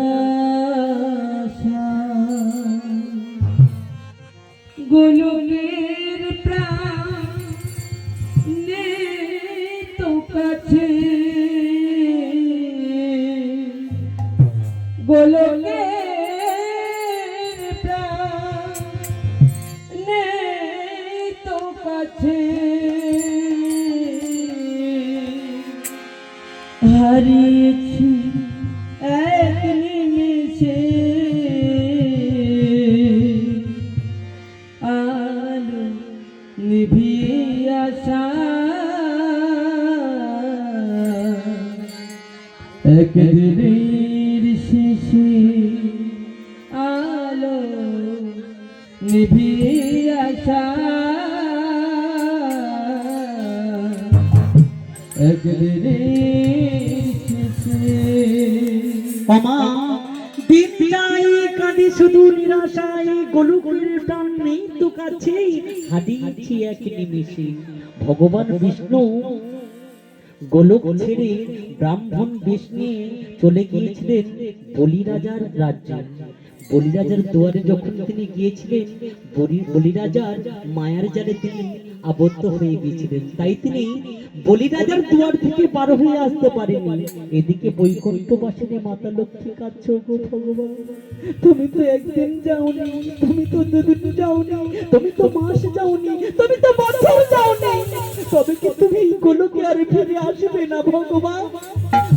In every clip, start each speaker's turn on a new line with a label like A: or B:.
A: নিরাশা গোলকের প্রাণ নেই তো কাছে গোলকের প্রাণ নেই তো কাছে হারিয়েছি এক নিমেষে আলো নিভিয়ে আসা একদিনের শেষে আলো নিভিয়ে আসা
B: দিন যাই কাঁদি শুধু নিরাশায় গোলকের প্রাণ নেই তো কাছে হারিয়েছি এক নিমেষে ভগবান বিষ্ণু গোলক ছেড়ে ব্রাহ্মণ বেশ নিয়ে চলে গিয়েছিলেন বলিরাজার রাজ্যে বলিরাজার দুয়ারে যখন তিনি গিয়েছিলেন বলিরাজার মায়ার জালে তিনি আবদ্ধ হয়ে গিয়েছিলেন তাই তিনি বলিরাজার দুয়ার থেকে পার হয়ে আসতে পারেনি এদিকে বৈকুণ্ঠবাসিনী মাতা লক্ষ্মী কাঁদছো গো ভগবান তুমি তো একদিন যাওনি তুমি তো দুদিন যাওনি তুমি তো মাস যাওনি তুমি তো বছর যাওনি তবে কি তুমি গোলকে আর ফিরে আসবে না ভগবান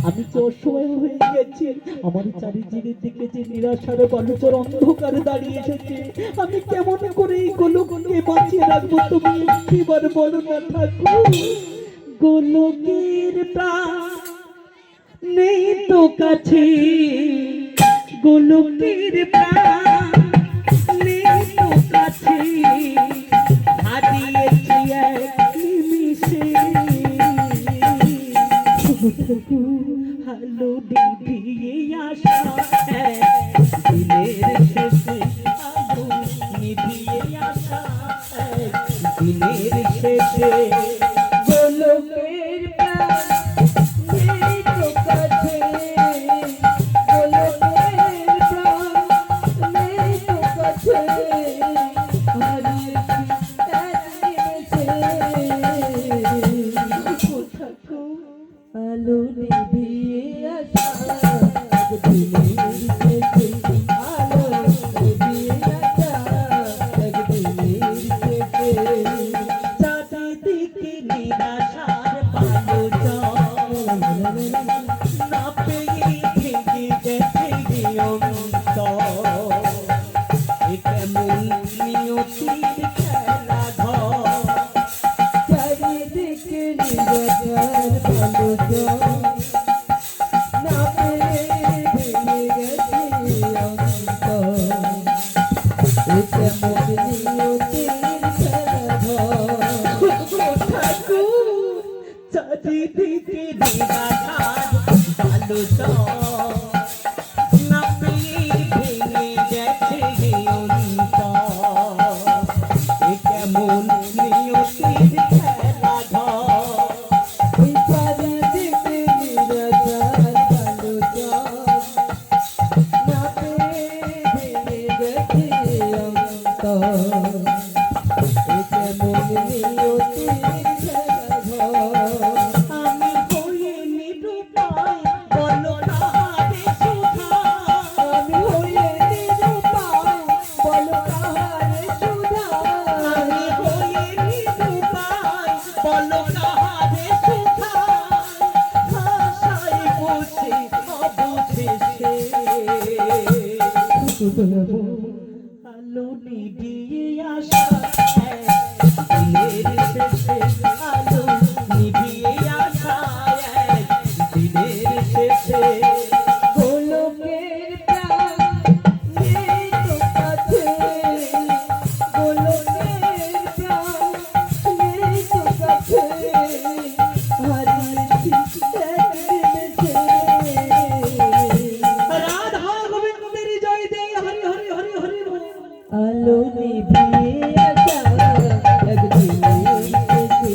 B: আমি তো অসময় হয়ে গেছি আমার চারিদিকের দিকে যে নিরাশার বালুচর অন্ধকারে দাঁড়িয়ে এসেছে আমি কেমন করে এই গোলককে বাঁচিয়ে রাখবো তুমি এবার বলো না ঠাকুর গোলকের প্রাণ নেই তো কাছে গোলকের প্রাণ নেই তো কাছে হারিয়েছি এক নিমিষে আলো নিভিয়ে আসা দিনের শেষে আলো নিভিয়ে আসা দিনের শেষে
A: গোলকের প্রাণ নেই তো কাছে গোলকের প্রাণ নেই তো কাছে হারিয়েছি এক নিমেষে আলো নিভিয়ে আসা দিনের শেষে আলো নিভিয়ে আসা দিনের শেষে
B: চারিদিকে নিরাশার বালুচর না পেয়ে ভেঙে গেছে অন্তর এ কেমন নিয়তির খেলাঘর
A: চারিদিকে নিরাশার বালুচর না পেয়ে ভেঙে গেছে অন্তর এ কেমন নিয়তির খেলাঘর
B: চারিদিকে নিরাশার বালুচর না পেয়ে ভেঙে গেছে অন্তর এ কেমন নিয়তির খেলাঘর
A: এই চারিদিকে নিরাশার বালুচর না পেয়ে ভেঙে গেছে অন্তর এ কেমন নিয়তির খেলাঘর
B: আমি হয়ে নিরুপায় বলো কাহারে সুধা
A: আমি হয়ে নিরুপায় বলো কাহারে সুধা
B: আমি হয়ে নিরুপায় বলো কাহারে সুধা ভাষায় বসে অবশেষে আলো নিভিয়ে আসা দিনের শেষে আলো নিভিয়ে আসা দিনের শেষে
A: গোলকের প্রাণ নেই তো কাছে গোলকের প্রাণ নেই তো কাছে হারিয়েছি এক নিমেষে
B: রাধা গোবিন্দের জয় দে হরি হরি হরি হরি বল।
A: আলো নিভিয়ে আসা একদিনের শেষে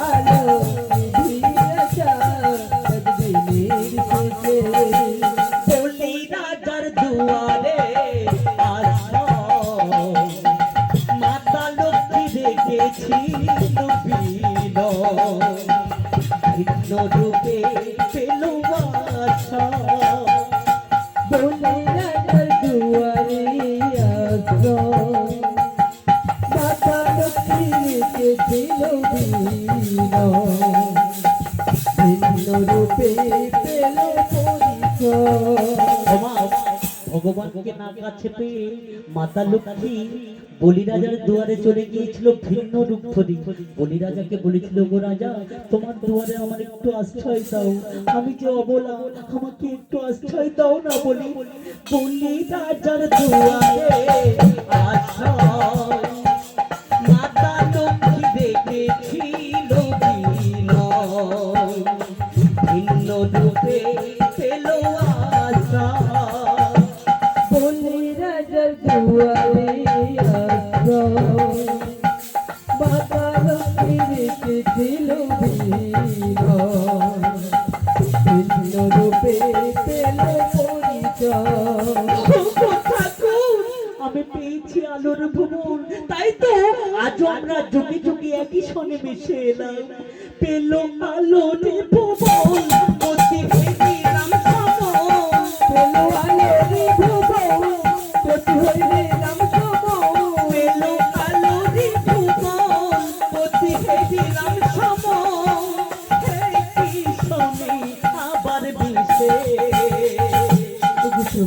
A: আলো নিভিয়ে আসা একদিনের শেষে
B: রূপে পেল আশা
A: বলে রাজার দুয়ারে আশ্রয় মাতা লক্ষ্মীকে ছিল ভিন্ন রূপে পেল পরিচয়।
B: ওমা, ভগবানকে না কাছে পেয়ে মাতা লক্ষ্মী বলি রাজার দুয়ারে চলে গিয়েছিল ভিন্ন রূপ ধরে। বলি রাজাকে বলেছিল, গো রাজা, তোমার দুয়ারে আমার একটু আশ্রয় দাও, আমি যে অবলা, আমাকে একটু আশ্রয় দাও না। বলি রাজার দুয়ারে আশ্রয় মাতা লক্ষ্মী দেখেছিল ভিন্ন রূপে পেল আশা
A: বলে রাজার দুয়ারে আশ্রয় মাতা লক্ষ্মীকে ছিল ভিন্ন রূপে পেল পরিচয়।
B: আমি পেয়েছি আলোর ভুবন, তাই তো আজ আমরা যুগে যুগে একই সনে মিশে এলাম। পেল আলোর ভুবন অতি হইলাম সমন,
A: পেল আলোর ভুবন প্রতি হইলাম সমন।
B: পেল আলোর ভুবন অতি হইলাম সমন, একই সনে আবার মিশে
A: প্রভু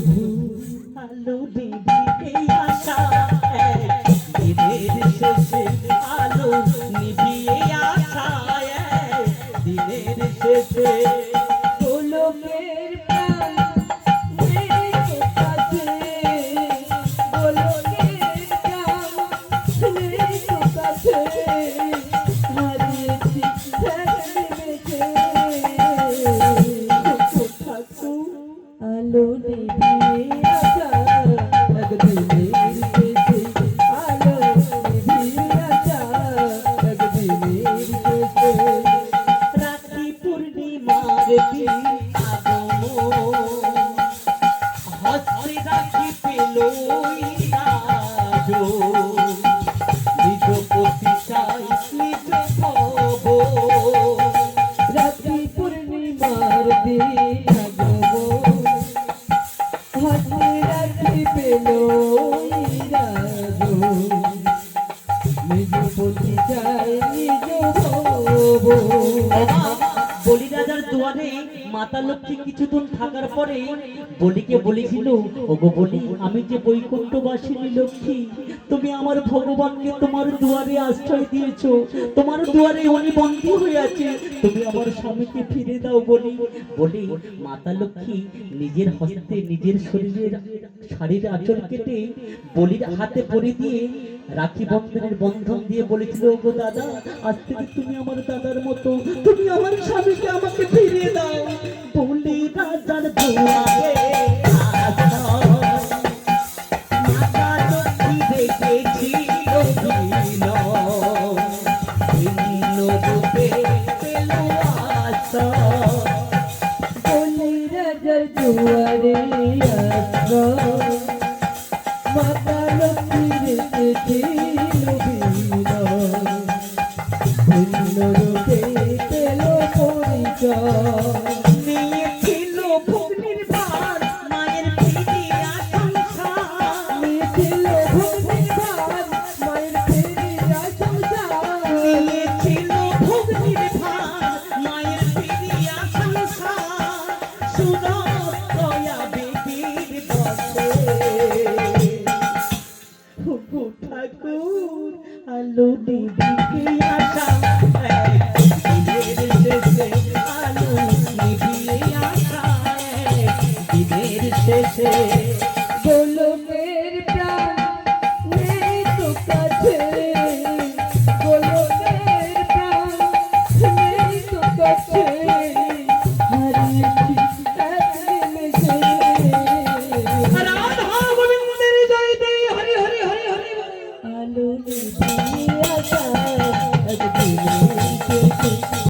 B: আলো নিভিয়ে আসা দিনের শেষে আলো নিভিয়ে আসা দিনের শেষে
A: গোলকের প্রাণ নেই তো কাছে, গোলকের প্রাণ নেই তো কাছে, হারিয়েছি ঠেকেছে।
B: ঠাকুর
A: আলো নিভিয়ে আসা একদিনের শেষে, আলো নিভিয়ে আসা একদিনের শেষে।
B: রাখি পূর্ণিমার দিন আগমন, হস্তে রাখি পেল নিজ প্রতিশায় নিজ ভব
A: রাত্রি পূর্ণিমার দিন আগমন, হাতে রাত্রি পেল নিজ পতি যায় নিজ ভব।
B: বলি রাজার দুয়ারে মাতা লক্ষ্মী কিছুদিন থাকার পরে বলিকে বলেছিল, ওগো বলি, আমি যে বৈকুণ্ঠবাসিনী লক্ষ্মী, তুমি আমার ভগবানকে তোমার দুয়ারে আশ্রয় দিয়েছো, তোমার দুয়ারে উনি বন্দী হয়ে আছে, তুমি আমার স্বামীকে ফিরে দাও। বলি মাতা লক্ষ্মী নিজের হস্তে নিজের শরীরের শাড়ির আঁচল কেটে বলির হাতে পরে দিয়ে রাখি বন্ধনের বন্ধন দিয়ে বলেছিল, ওগো দাদা, আজ থেকে তুমি আমার দাদার মতো, তুমি আমার স্বামীকে আমাকে ফিরিয়ে দাও। বলি রাজার দুয়ারে আশ্রয় মাতা লক্ষ্মী দেখেছিল ভিন্ন রূপে পেল আশা
A: বলি রাজার দুয়ারে আশ্রয় মাতা লক্ষ্মী রেখেছিল ভিন্ন রূপে পেল পরিচয়।
B: নিয়েছিল ভগ্নির ভার মায়ের ফিরিয়া সংসার,
A: নিয়েছিল ভগ্নির ভার মায়ের ফিরিয়া সংসার।
B: নিয়েছিল ভগ্নির ভার মায়ের ফিরিয়া সংসার, সুরদয়া বেদির বসে। ওগো ঠাকুর, আলো নিভিয়ে আসা দিনের শেষে, আলো নিভিয়ে আসা দিনের শেষে।
A: গোলকের প্রাণ নেই তো কাছে, গোলকের প্রাণ নেই তো কাছে,